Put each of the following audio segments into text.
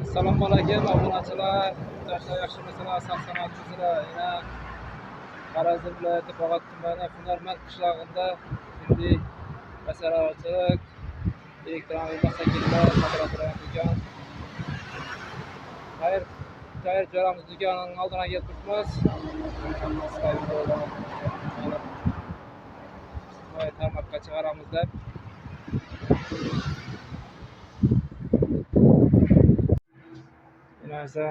Assalomu alaykum obunachilar. Yoshlar yaxshi masalan sog'-salomatmisizlar? Yana Xorazm viloyati Bog'ot tumani Hunarmand qishlog'ida milliy masalachilik elektron mutasaddilar qadrlatilgan do'kon. Xayr jo'ramiz do'konining oldiga kelib turibmiz. Ijtimoiy tarmoqqa chiqaramiz deb. Esa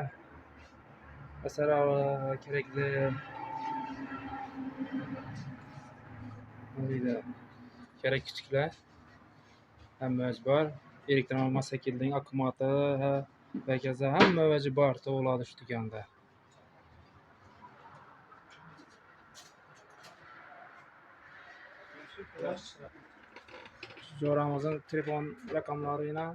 masalan kerakli kerak kichiklar hammasi bor. Elektron masakelning akkumulyatori va kaza hamma vaji bor to'g'riladi shu do'konda. Jo'ramizning telefon raqamlari yana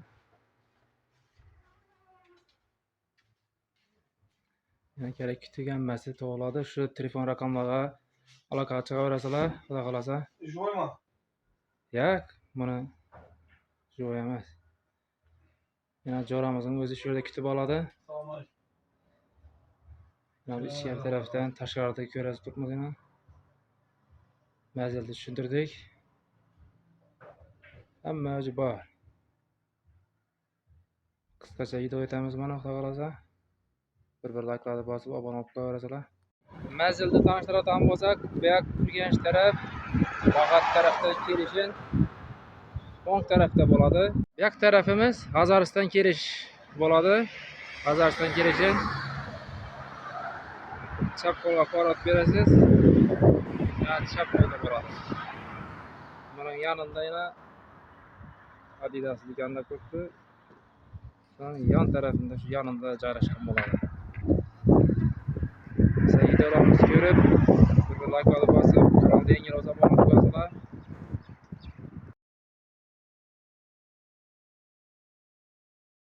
kerak tuganmasi to'g'riladi. Shu telefon raqamlarga aloqaga chiqaverasizlar, xudo xolasa. Jo'yma. Yo'q, buni jo'y emas. Yana jo'ramizning o'zi shu yerda kutib oladi. Assalomu alaykum. Mana ichki tarafdan tashqarida ko'rasiz turibmiz yana. Mazalda tushuntirdik. Hamma o'zi bor. Qisqacha video aytamiz mana xudo xolasa. Bir like'larni bosib obuna bo'lib qo'yaverasizlar. Mazalda tanishtiradigan bo'lsak, bu yoq Urganch taraf, Bog'ot tarafdan kelishin o'ng tarafda bo'ladi. Bu yoq tarafimiz G'azariston kelish bo'ladi. G'azariston kelishin chap qo'lga parod berasiz. Yani chap qo'lda bo'ladi. Buning yanında yana Adidas do'koni turibdi. Yan tarafında shu yanında joylashgan bo'ladi. Videolarimizni ko'rib, bir like olib